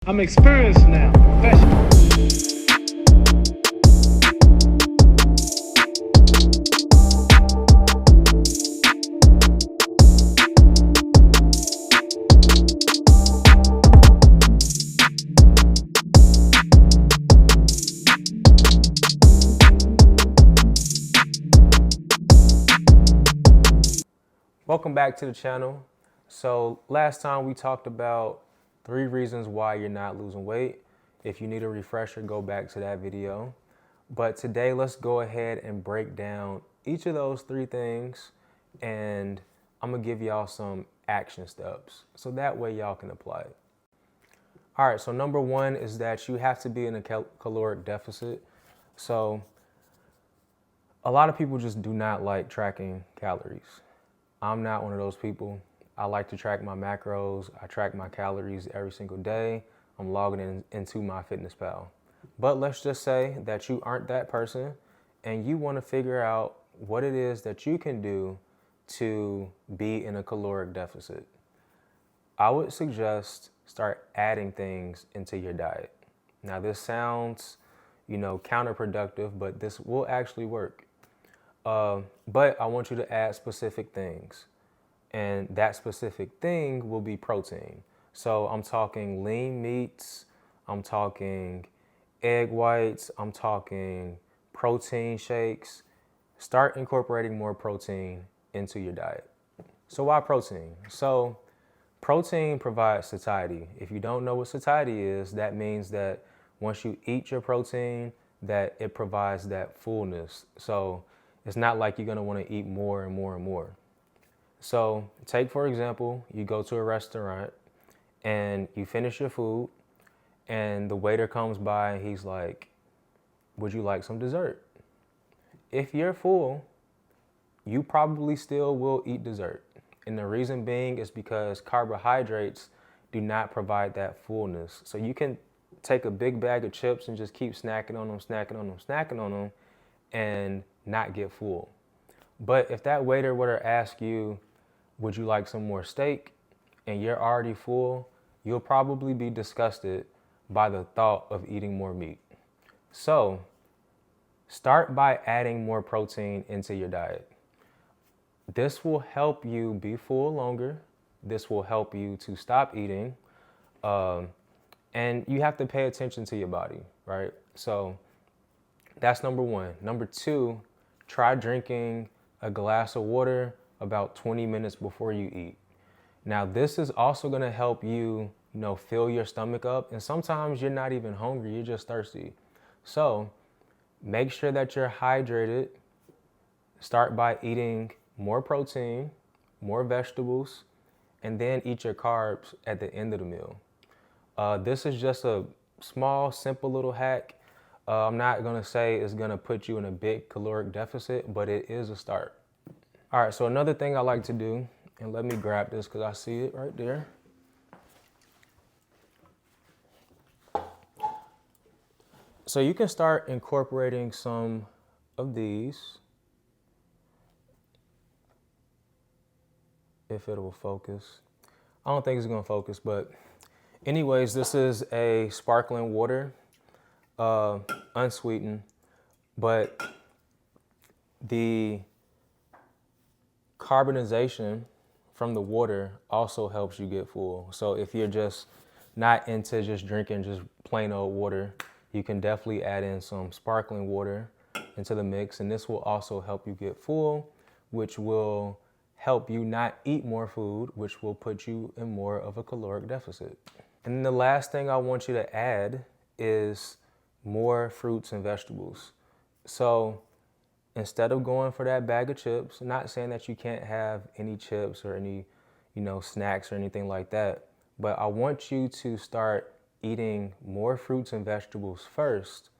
I'm experienced now, professional. Welcome back to the channel. So last time we talked about 3 reasons why you're not losing weight. If you need a refresher, go back to that video. But today let's go ahead and break down each of those 3 things, and I'm gonna give y'all some action steps so that way y'all can apply it. All right, so number 1 is that you have to be in a caloric deficit. So a lot of people just do not like tracking calories. I'm not one of those people. I like to track my macros. I track my calories every single day. I'm logging into MyFitnessPal. But let's just say that you aren't that person and you want to figure out what it is that you can do to be in a caloric deficit. I would suggest start adding things into your diet. Now this sounds, counterproductive, but this will actually work. But I want you to add specific things, and that specific thing will be protein. So I'm talking lean meats, I'm talking egg whites, I'm talking protein shakes. Start incorporating more protein into your diet. So why protein? So protein provides satiety. If you don't know what satiety is, that means that once you eat your protein, that it provides that fullness. So it's not like you're gonna wanna eat more and more and more. So take, for example, you go to a restaurant and you finish your food and the waiter comes by and he's like, would you like some dessert? If you're full, you probably still will eat dessert. And the reason being is because carbohydrates do not provide that fullness. So you can take a big bag of chips and just keep snacking on them, snacking on them, snacking on them, and not get full. But if that waiter were to ask you, would you like some more steak? And you're already full, you'll probably be disgusted by the thought of eating more meat. So start by adding more protein into your diet. This will help you be full longer. This will help you to stop eating. And you have to pay attention to your body, right? So that's number 1. Number 2, try drinking a glass of water about 20 minutes before you eat. Now, this is also going to help you, fill your stomach up. And sometimes you're not even hungry, you're just thirsty. So make sure that you're hydrated. Start by eating more protein, more vegetables, and then eat your carbs at the end of the meal. This is just a small, simple little hack. I'm not gonna say it's gonna put you in a big caloric deficit, but it is a start. All right, so another thing I like to do, and let me grab this because I see it right there. So you can start incorporating some of these, if it will focus. I don't think it's gonna focus, but anyways, this is a sparkling water, unsweetened, but the carbonization from the water also helps you get full. So if you're just not into just drinking just plain old water, you can definitely add in some sparkling water into the mix, and this will also help you get full, which will help you not eat more food, which will put you in more of a caloric deficit. And then the last thing I want you to add is more fruits and vegetables. So instead of going for that bag of chips, not saying that you can't have any chips or any, snacks or anything like that, but I want you to start eating more fruits and vegetables first,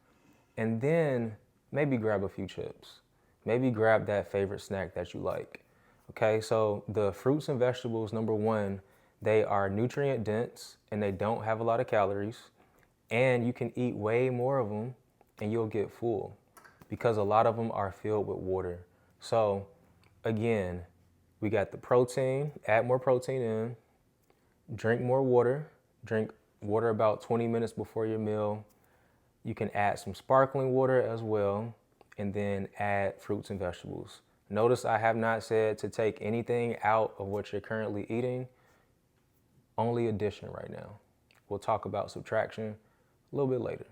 and then maybe grab a few chips. Maybe grab that favorite snack that you like. Okay, so the fruits and vegetables, number 1, they are nutrient dense and they don't have a lot of calories, and you can eat way more of them and you'll get full because a lot of them are filled with water. So again, we got the protein, add more protein in, drink more water, drink water about 20 minutes before your meal. You can add some sparkling water as well, and then add fruits and vegetables. Notice I have not said to take anything out of what you're currently eating, only addition right now. We'll talk about subtraction a little bit later.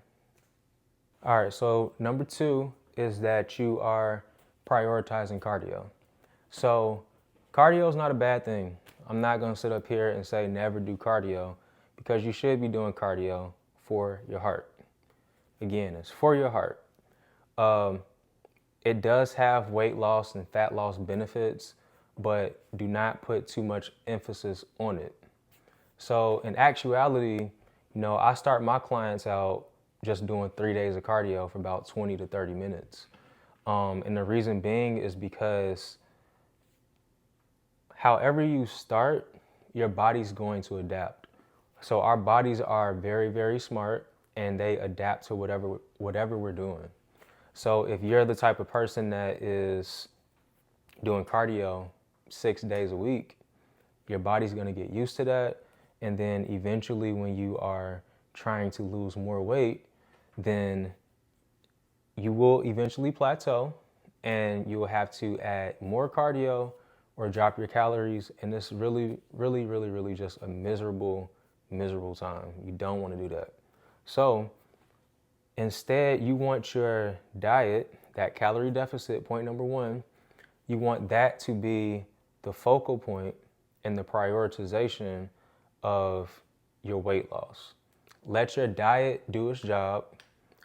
All right, so number 2 is that you are prioritizing cardio. So cardio is not a bad thing. I'm not gonna sit up here and say never do cardio, because you should be doing cardio for your heart. Again, it's for your heart. It does have weight loss and fat loss benefits, but do not put too much emphasis on it. So in actuality, I start my clients out just doing 3 days of cardio for about 20 to 30 minutes. And the reason being is because however you start, your body's going to adapt. So our bodies are very, very smart, and they adapt to whatever we're doing. So if you're the type of person that is doing cardio 6 days a week, your body's going to get used to that. And then eventually when you are trying to lose more weight, then you will eventually plateau and you will have to add more cardio or drop your calories. And it's really, really, really, really just a miserable time. You don't want to do that. So instead, you want your diet, that calorie deficit, point number 1, you want that to be the focal point and the prioritization of your weight loss. Let your diet do its job.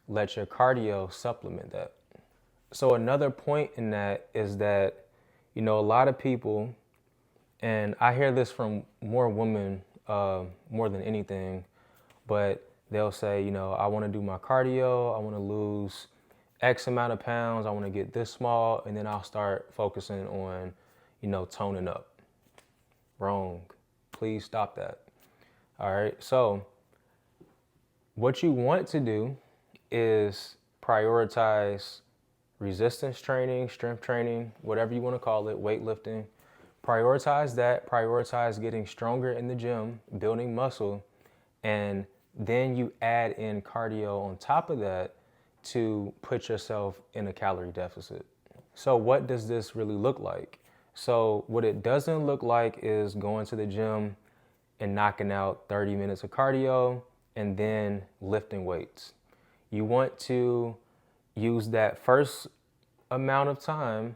Let your cardio supplement that. So another point in that is that, a lot of people, and I hear this from more women more than anything, but they'll say, I want to do my cardio, I want to lose X amount of pounds, I want to get this small, and then I'll start focusing on, toning up. Wrong. Please stop that. All right. So what you want to do is prioritize resistance training, strength training, whatever you want to call it, weightlifting. Prioritize that, prioritize getting stronger in the gym, building muscle, and then you add in cardio on top of that to put yourself in a calorie deficit. So what does this really look like? So what it doesn't look like is going to the gym and knocking out 30 minutes of cardio and then lifting weights. You want to use that first amount of time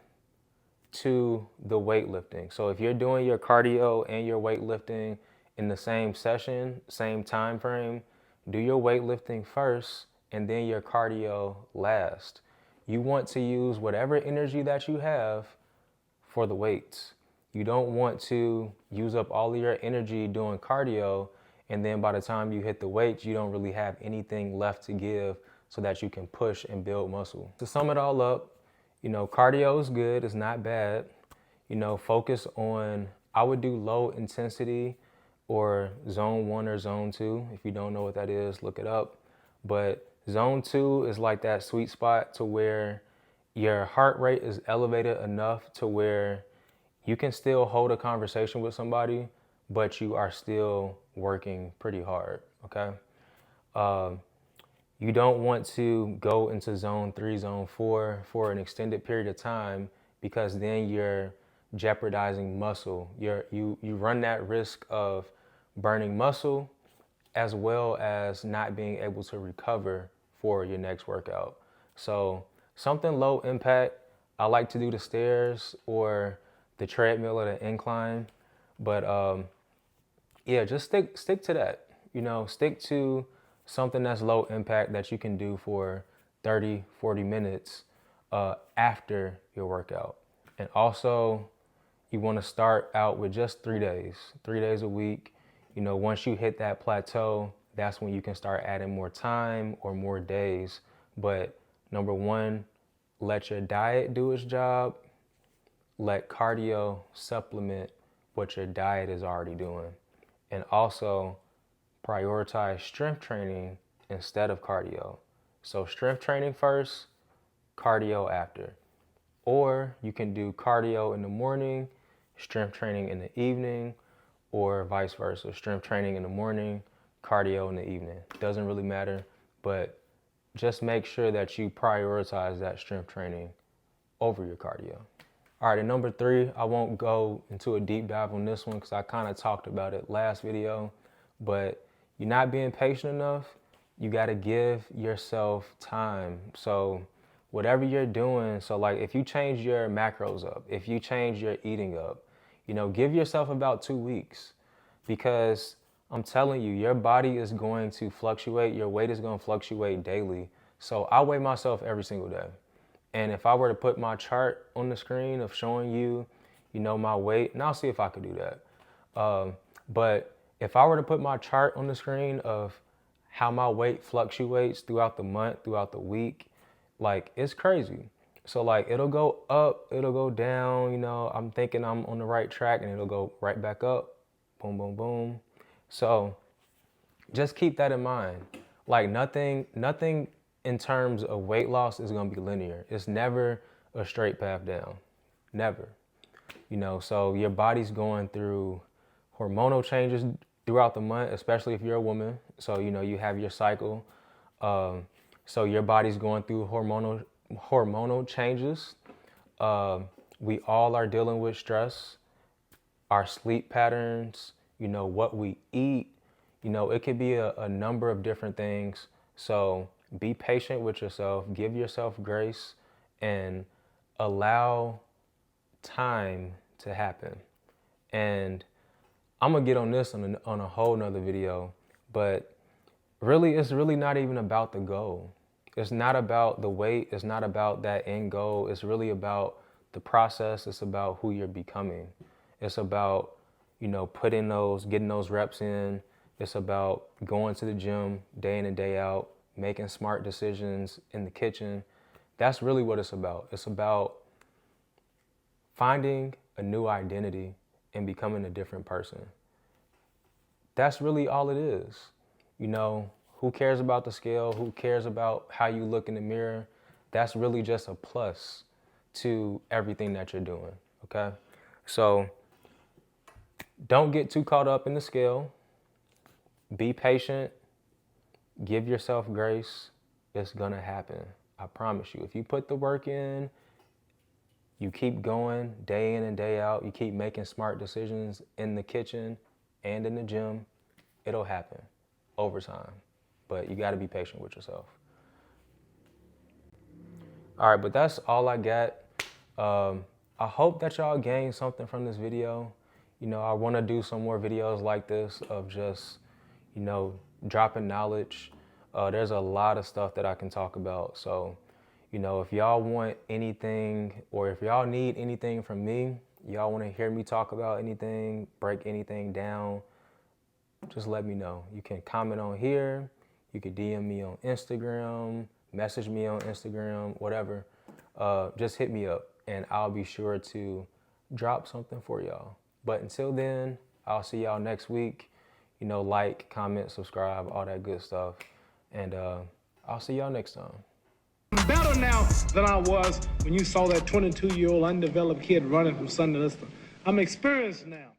to the weightlifting. So if you're doing your cardio and your weightlifting in the same session, same time frame, do your weightlifting first and then your cardio last. You want to use whatever energy that you have for the weights. You don't want to use up all of your energy doing cardio, and then by the time you hit the weights, you don't really have anything left to give so that you can push and build muscle. To sum it all up, cardio is good, it's not bad. Focus on, I would do low intensity or zone 1 or zone 2. If you don't know what that is, look it up. But zone 2 is like that sweet spot to where your heart rate is elevated enough to where you can still hold a conversation with somebody, but you are still working pretty hard, okay? You don't want to go into zone 3, zone 4 for an extended period of time, because then you're jeopardizing muscle. You run that risk of burning muscle as well as not being able to recover for your next workout. So something low impact. I like to do the stairs or the treadmill or the incline, but just stick to that. Stick to something that's low impact that you can do for 30, 40 minutes after your workout. And also, you want to start out with just 3 days a week. Once you hit that plateau, that's when you can start adding more time or more days. But number 1, let your diet do its job. Let cardio supplement what your diet is already doing. And also prioritize strength training instead of cardio. So strength training first, cardio after. Or you can do cardio in the morning, strength training in the evening, or vice versa. Strength training in the morning, cardio in the evening. Doesn't really matter, but just make sure that you prioritize that strength training over your cardio. All right, and number 3, I won't go into a deep dive on this one because I kind of talked about it last video, but you're not being patient enough. You got to give yourself time. So whatever you're doing, so like if you change your macros up, if you change your eating up, you know, give yourself about 2 weeks, because I'm telling you, your body is going to fluctuate. Your weight is going to fluctuate daily. So I weigh myself every single day. And if I were to put my chart on the screen of showing you, you know, my weight, and I'll see if I could do that. But if I were to put my chart on the screen of how my weight fluctuates throughout the month, throughout the week, like it's crazy. So like it'll go up, it'll go down, you know, I'm thinking I'm on the right track and it'll go right back up, boom, boom, boom. So just keep that in mind. Like nothing in terms of weight loss is gonna be linear. It's never a straight path down, never. You know, so your body's going through hormonal changes throughout the month, especially if you're a woman. So, you know, you have your cycle. So your body's going through hormonal changes. We all are dealing with stress, our sleep patterns, you know, what we eat, you know, it could be a number of different things. So be patient with yourself, give yourself grace, and allow time to happen. And I'm gonna get on this on a whole nother video, but really, it's really not even about the goal. It's not about the weight. It's not about that end goal. It's really about the process. It's about who you're becoming. It's about, you know, getting those reps in. It's about going to the gym day in and day out, making smart decisions in the kitchen. That's really what it's about. It's about finding a new identity and becoming a different person. That's really all it is. You know, who cares about the scale? Who cares about how you look in the mirror? That's really just a plus to everything that you're doing, okay? So don't get too caught up in the scale. Be patient. Give yourself grace. It's gonna happen. I promise you. If you put the work in, you keep going day in and day out, you keep making smart decisions in the kitchen and in the gym, it'll happen over time. But you got to be patient with yourself. All right, but that's all I got. I hope that y'all gained something from this video. You know, I want to do some more videos like this of just, you know, dropping knowledge. There's a lot of stuff that I can talk about. So, you know, if y'all want anything, or if y'all need anything from me, y'all want to hear me talk about anything, break anything down, just let me know. You can comment on here. You can DM me on Instagram, message me on Instagram, whatever. Just hit me up and I'll be sure to drop something for y'all. But until then, I'll see y'all next week. You know, like, comment, subscribe, all that good stuff. And I'll see y'all next time. I'm better now than I was when you saw that 22-year-old undeveloped kid running from Sunday Lister. I'm experienced now.